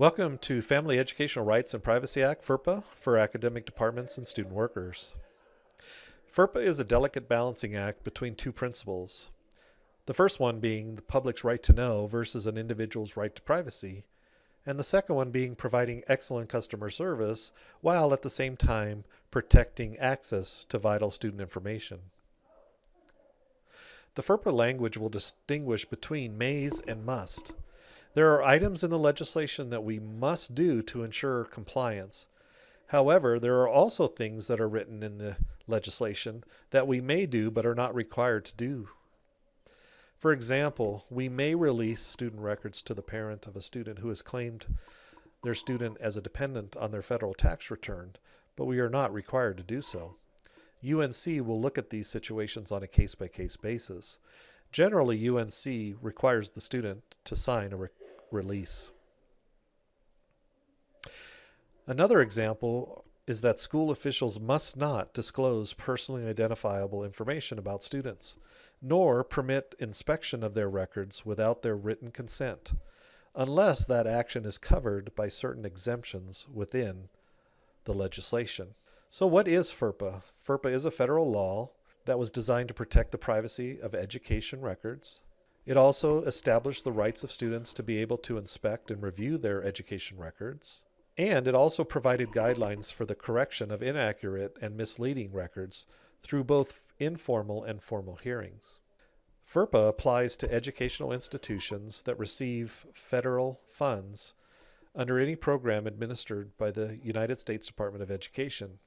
Welcome to Family Educational Rights and Privacy Act, FERPA, for academic departments and student workers. FERPA is a delicate balancing act between two principles. The first one being the public's right to know versus an individual's right to privacy, and the second one being providing excellent customer service while at the same time protecting access to vital student information. The FERPA language will distinguish between mays and must. There are items in the legislation that we must do to ensure compliance. However, there are also things that are written in the legislation that we may do but are not required to do. For example, we may release student records to the parent of a student who has claimed their student as a dependent on their federal tax return, but we are not required to do so. UNC will look at these situations on a case-by-case basis. Generally, UNC requires the student to sign a release. Another example is that school officials must not disclose personally identifiable information about students, nor permit inspection of their records without their written consent, unless that action is covered by certain exemptions within the legislation. So what is FERPA? FERPA is a federal law that was designed to protect the privacy of education records. It also established the rights of students to be able to inspect and review their education records. And it also provided guidelines for the correction of inaccurate and misleading records through both informal and formal hearings. FERPA applies to educational institutions that receive federal funds under any program administered by the United States Department of Education.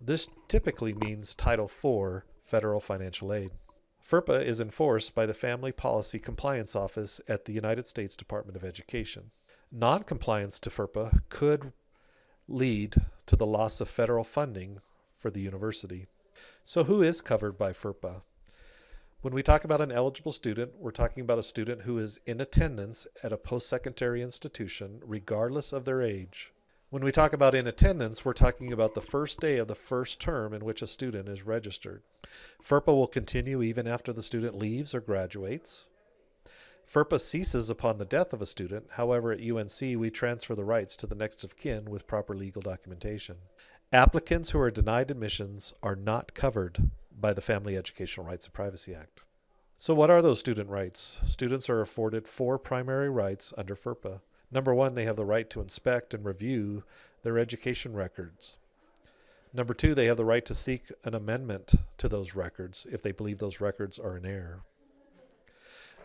This typically means Title IV federal financial aid. FERPA is enforced by the Family Policy Compliance Office at the United States Department of Education. Non-compliance to FERPA could lead to the loss of federal funding for the university. So who is covered by FERPA? When we talk about an eligible student, we're talking about a student who is in attendance at a post-secondary institution regardless of their age. When we talk about in attendance, we're talking about the first day of the first term in which a student is registered. FERPA will continue even after the student leaves or graduates. FERPA ceases upon the death of a student. However, at UNC, we transfer the rights to the next of kin with proper legal documentation. Applicants who are denied admissions are not covered by the Family Educational Rights and Privacy Act. So what are those student rights? Students are afforded 4 primary rights under FERPA. Number 1, they have the right to inspect and review their education records. Number 2, they have the right to seek an amendment to those records if they believe those records are in error.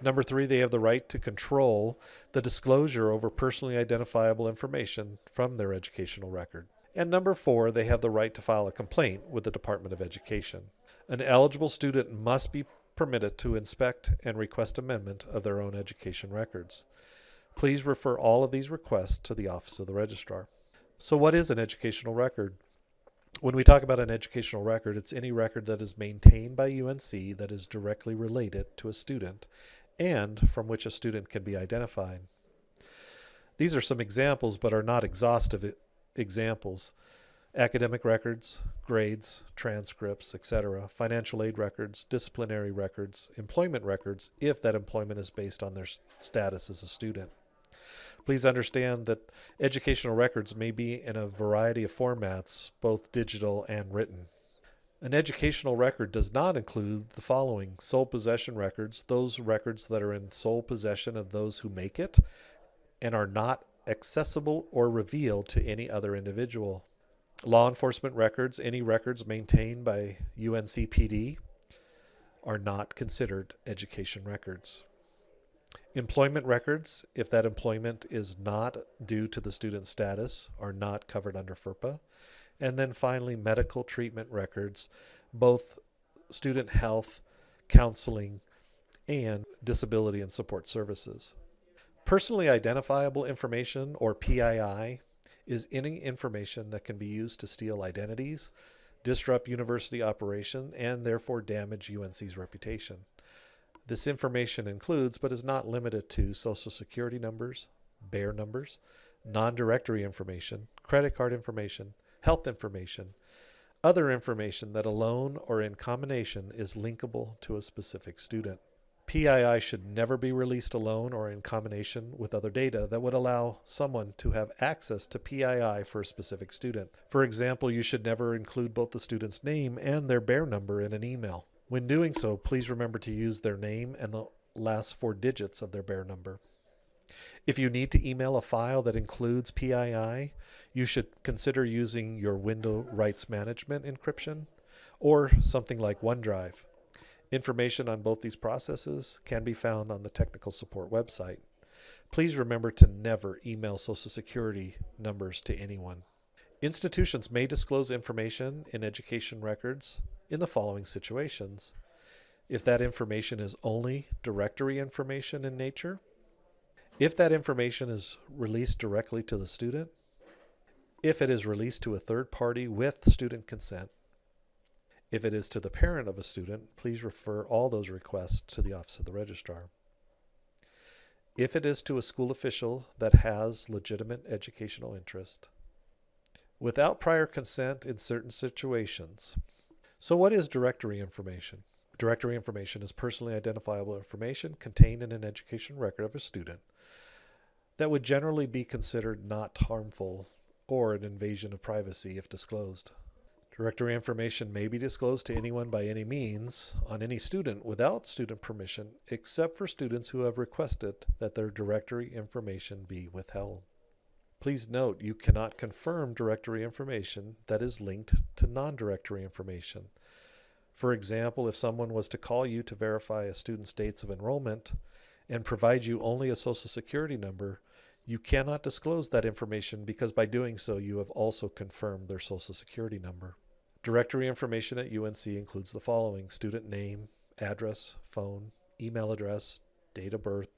Number 3, they have the right to control the disclosure over personally identifiable information from their educational record. And number 4, they have the right to file a complaint with the Department of Education. An eligible student must be permitted to inspect and request amendment of their own education records. Please refer all of these requests to the Office of the Registrar. So what is an educational record? When we talk about an educational record, it's any record that is maintained by UNC that is directly related to a student and from which a student can be identified. These are some examples, but are not exhaustive examples. Academic records, grades, transcripts, etc., financial aid records, disciplinary records, employment records, if that employment is based on their status as a student. Please understand that educational records may be in a variety of formats, both digital and written. An educational record does not include the following: sole possession records, those records that are in sole possession of those who make it and are not accessible or revealed to any other individual. Law enforcement records, any records maintained by UNCPD, are not considered education records. Employment records, if that employment is not due to the student's status, are not covered under FERPA. And then finally, medical treatment records, both student health, counseling, and disability and support services. Personally identifiable information, or PII, is any information that can be used to steal identities, disrupt university operation, and therefore damage UNC's reputation. This information includes, but is not limited to, social security numbers, bear numbers, non-directory information, credit card information, health information, other information that alone or in combination is linkable to a specific student. PII should never be released alone or in combination with other data that would allow someone to have access to PII for a specific student. For example, you should never include both the student's name and their bear number in an email. When doing so, please remember to use their name and the last 4 digits of their bear number. If you need to email a file that includes PII, you should consider using your Windows Rights Management encryption or something like OneDrive. Information on both these processes can be found on the technical support website. Please remember to never email Social Security numbers to anyone. Institutions may disclose information in education records in the following situations. If that information is only directory information in nature, if that information is released directly to the student, if it is released to a third party with student consent, if it is to the parent of a student, please refer all those requests to the Office of the Registrar. If it is to a school official that has legitimate educational interest, without prior consent in certain situations. So what is directory information? Directory information is personally identifiable information contained in an education record of a student that would generally be considered not harmful or an invasion of privacy if disclosed. Directory information may be disclosed to anyone by any means on any student without student permission, except for students who have requested that their directory information be withheld. Please note you cannot confirm directory information that is linked to non-directory information. For example, if someone was to call you to verify a student's dates of enrollment and provide you only a Social Security number, you cannot disclose that information because by doing so you have also confirmed their Social Security number. Directory information at UNC includes the following: student name, address, phone, email address, date of birth,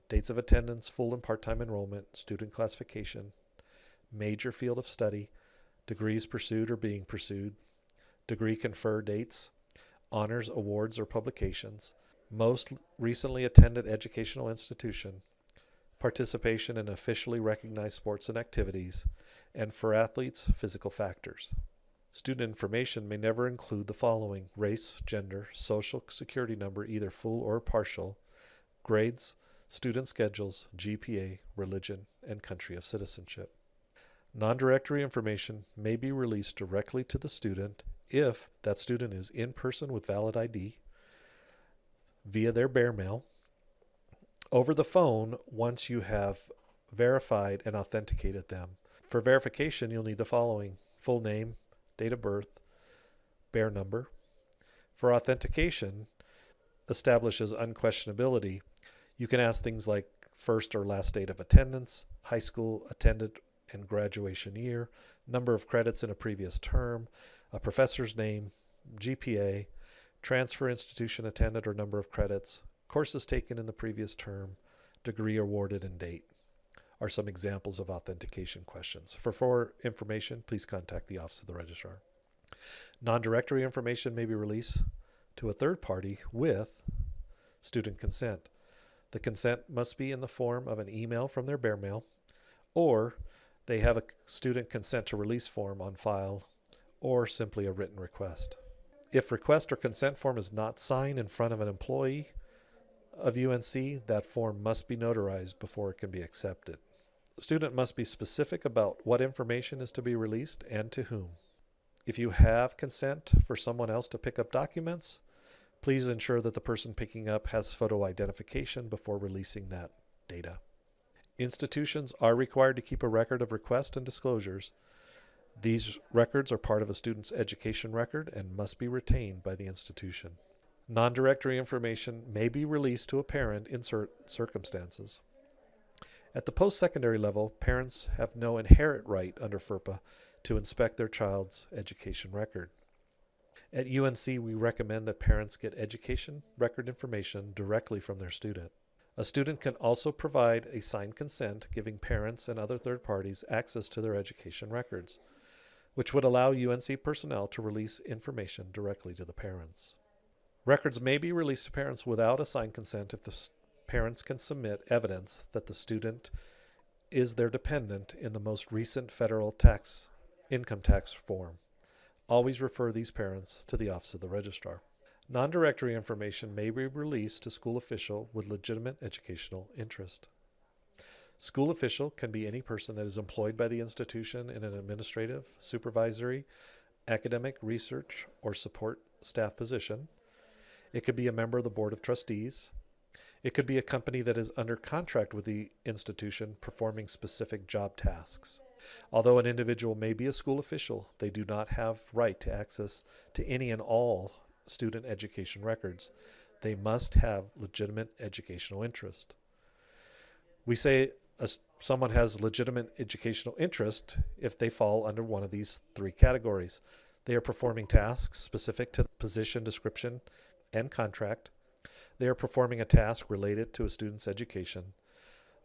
dates of attendance, full and part-time enrollment, student classification, major field of study, degrees pursued or being pursued, degree confer dates, honors, awards, or publications, most recently attended educational institution, participation in officially recognized sports and activities, and for athletes, physical factors. Student information may never include the following: race, gender, social security number, either full or partial, grades, student schedules, GPA, religion, and country of citizenship. Non-directory information may be released directly to the student if that student is in person with valid ID, via their bear mail, over the phone once you have verified and authenticated them. For verification, you'll need the following: full name, date of birth, bear number. For authentication, establishes unquestionability. You can ask things like first or last date of attendance, high school attended and graduation year, number of credits in a previous term, a professor's name, GPA, transfer institution attended or number of credits, courses taken in the previous term, degree awarded, and date are some examples of authentication questions. For more information, please contact the Office of the Registrar. Non-directory information may be released to a third party with student consent. The consent must be in the form of an email from their bear mail, or they have a student consent to release form on file, or simply a written request. If request or consent form is not signed in front of an employee of UNC, that form must be notarized before it can be accepted. The student must be specific about what information is to be released and to whom. If you have consent for someone else to pick up documents, please ensure that the person picking up has photo identification before releasing that data. Institutions are required to keep a record of requests and disclosures. These records are part of a student's education record and must be retained by the institution. Non-directory information may be released to a parent in certain circumstances. At the post-secondary level, parents have no inherent right under Ferpa to inspect their child's education record. At UNC, we recommend that parents get education record information directly from their student. A student can also provide a signed consent giving parents and other third parties access to their education records, which would allow UNC personnel to release information directly to the parents. Records may be released to parents without a signed consent if the parents can submit evidence that the student is their dependent in the most recent federal income tax form. Always refer these parents to the Office of the Registrar. Non-directory information may be released to school official with legitimate educational interest. School official can be any person that is employed by the institution in an administrative, supervisory, academic, research, or support staff position. It could be a member of the Board of Trustees. It could be a company that is under contract with the institution performing specific job tasks. Although an individual may be a school official, they do not have right to access to any and all student education records. They must have legitimate educational interest. We say someone has legitimate educational interest if they fall under one of these three categories. They are performing tasks specific to the position description and contract. They are performing a task related to a student's education.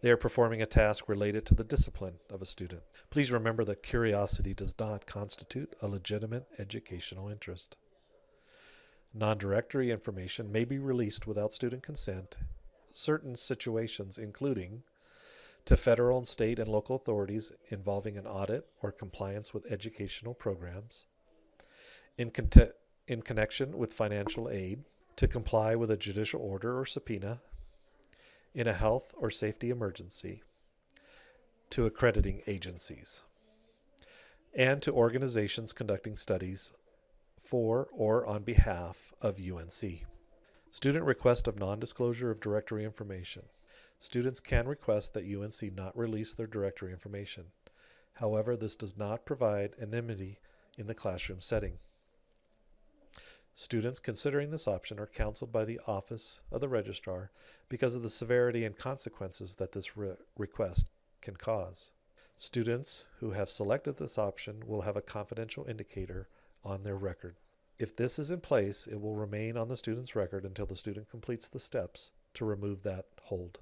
They are performing a task related to the discipline of a student. Please remember that curiosity does not constitute a legitimate educational interest. Non-directory information may be released without student consent, certain situations including to federal and state and local authorities involving an audit or compliance with educational programs, in connection with financial aid, to comply with a judicial order or subpoena, in a health or safety emergency, to accrediting agencies, and to organizations conducting studies for or on behalf of UNC. Student request of non-disclosure of directory information. Students can request that UNC not release their directory information. However, this does not provide anonymity in the classroom setting. Students considering this option are counseled by the Office of the Registrar because of the severity and consequences that this request can cause. Students who have selected this option will have a confidential indicator on their record. If this is in place, it will remain on the student's record until the student completes the steps to remove that hold.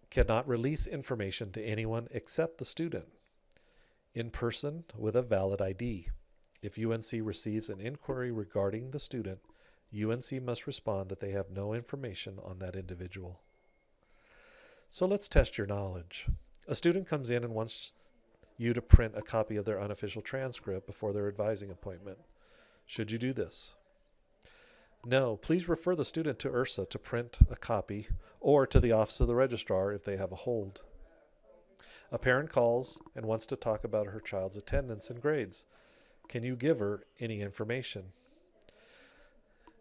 Cannot release information to anyone except the student in person with a valid ID. If UNC receives an inquiry regarding the student, UNC must respond that they have no information on that individual. So let's test your knowledge. A student comes in and wants you to print a copy of their unofficial transcript before their advising appointment. Should you do this? No, please refer the student to URSA to print a copy or to the Office of the Registrar if they have a hold. A parent calls and wants to talk about her child's attendance and grades. Can you give her any information?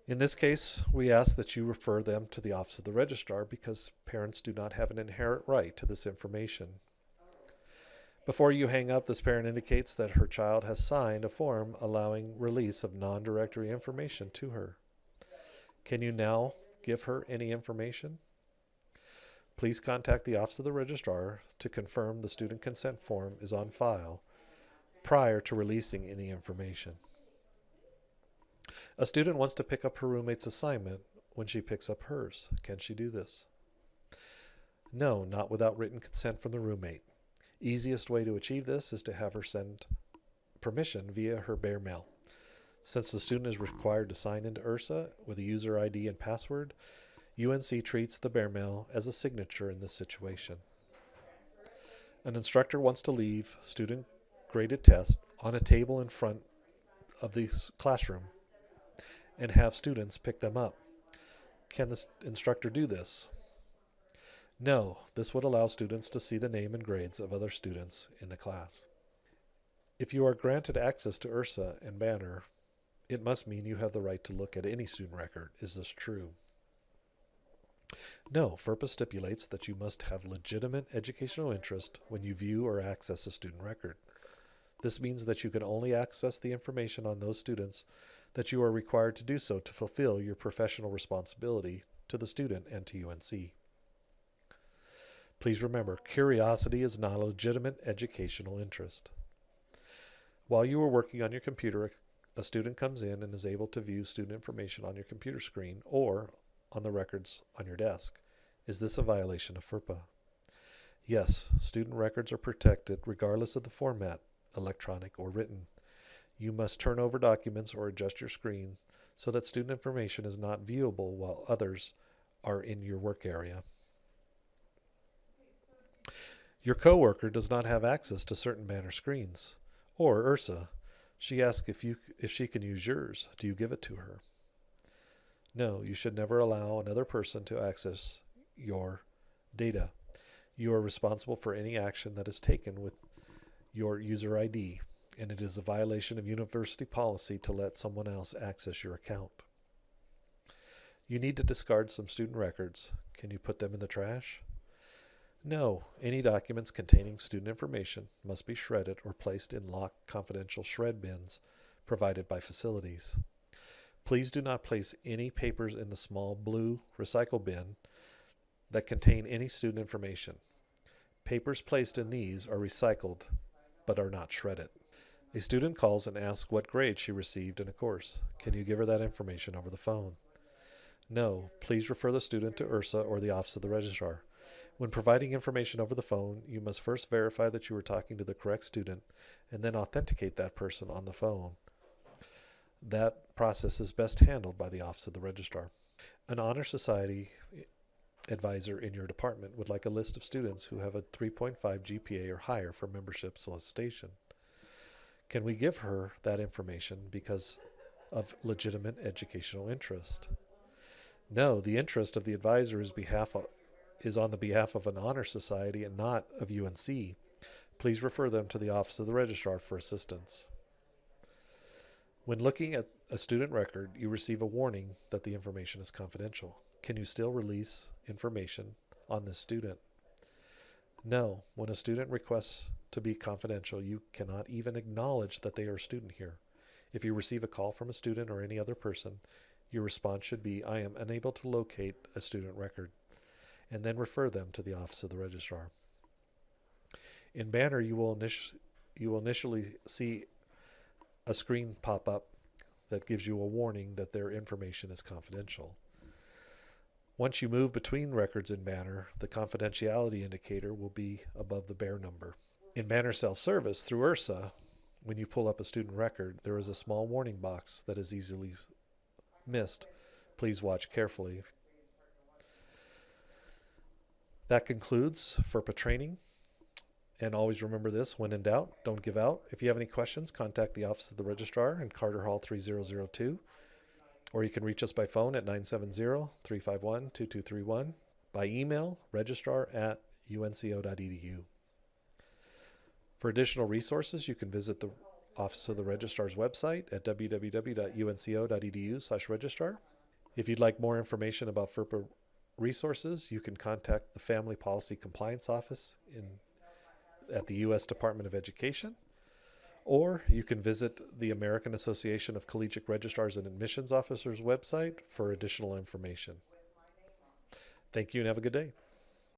In this case, we ask that you refer them to the Office of the Registrar because parents do not have an inherent right to this information. Before you hang up, this parent indicates that her child has signed a form allowing release of non-directory information to her. Can you now give her any information? Please contact the Office of the Registrar to confirm the student consent form is on file prior to releasing any information. A student wants to pick up her roommate's assignment when she picks up hers. Can she do this? No, not without written consent from the roommate. Easiest way to achieve this is to have her send permission via her bare mail. Since the student is required to sign into URSA with a user ID and password, UNC treats the bare mail as a signature in this situation. An instructor wants to leave student graded test on a table in front of the classroom and have students pick them up. Can the instructor do this? No, this would allow students to see the name and grades of other students in the class. If you are granted access to URSA and Banner, it must mean you have the right to look at any student record. Is this true? No, Ferpa stipulates that you must have legitimate educational interest when you view or access a student record. This means that you can only access the information on those students that you are required to do so to fulfill your professional responsibility to the student and to UNC. Please remember, curiosity is not a legitimate educational interest. While you are working on your computer, a student comes in and is able to view student information on your computer screen or on the records on your desk. Is this a violation of FERPA? Yes, student records are protected regardless of the format, electronic or written. You must turn over documents or adjust your screen so that student information is not viewable while others are in your work area. Your coworker does not have access to certain Banner screens, or URSA. She asks if she can use yours. Do you give it to her? No, you should never allow another person to access your data. You are responsible for any action that is taken with your user ID, and it is a violation of university policy to let someone else access your account. You need to discard some student records. Can you put them in the trash? No, any documents containing student information must be shredded or placed in locked confidential shred bins provided by facilities. Please do not place any papers in the small blue recycle bin that contain any student information. Papers placed in these are recycled but are not shredded. A student calls and asks what grade she received in a course. Can you give her that information over the phone? No, please refer the student to URSA or the Office of the Registrar. When providing information over the phone, you must first verify that you are talking to the correct student and then authenticate that person on the phone. That process is best handled by the Office of the Registrar. An Honor Society advisor in your department would like a list of students who have a 3.5 GPA or higher for membership solicitation. Can we give her that information because of legitimate educational interest? No, the interest of the advisor is on the behalf of an honor society and not of UNC. Please refer them to the Office of the Registrar for assistance. When looking at a student record, you receive a warning that the information is confidential. Can you still release information on this student? No, when a student requests to be confidential, you cannot even acknowledge that they are a student here. If you receive a call from a student or any other person, your response should be, I am unable to locate a student record, and then refer them to the Office of the Registrar. In Banner, you will initially see a screen pop up that gives you a warning that their information is confidential. Once you move between records in Banner, the confidentiality indicator will be above the bare number. In Banner Self-Service through URSA, when you pull up a student record, there is a small warning box that is easily missed. Please watch carefully. That concludes FERPA training. And always remember this, when in doubt, don't give out. If you have any questions, contact the Office of the Registrar in Carter Hall 3002, or you can reach us by phone at 970-351-2231, by email, registrar@unco.edu. For additional resources, you can visit the Office of the Registrar's website at www.unco.edu/registrar. If you'd like more information about FERPA resources, you can contact the Family Policy Compliance Office at the U.S. Department of Education, or you can visit the American Association of Collegiate Registrars and Admissions Officers website for additional information. Thank you and have a good day.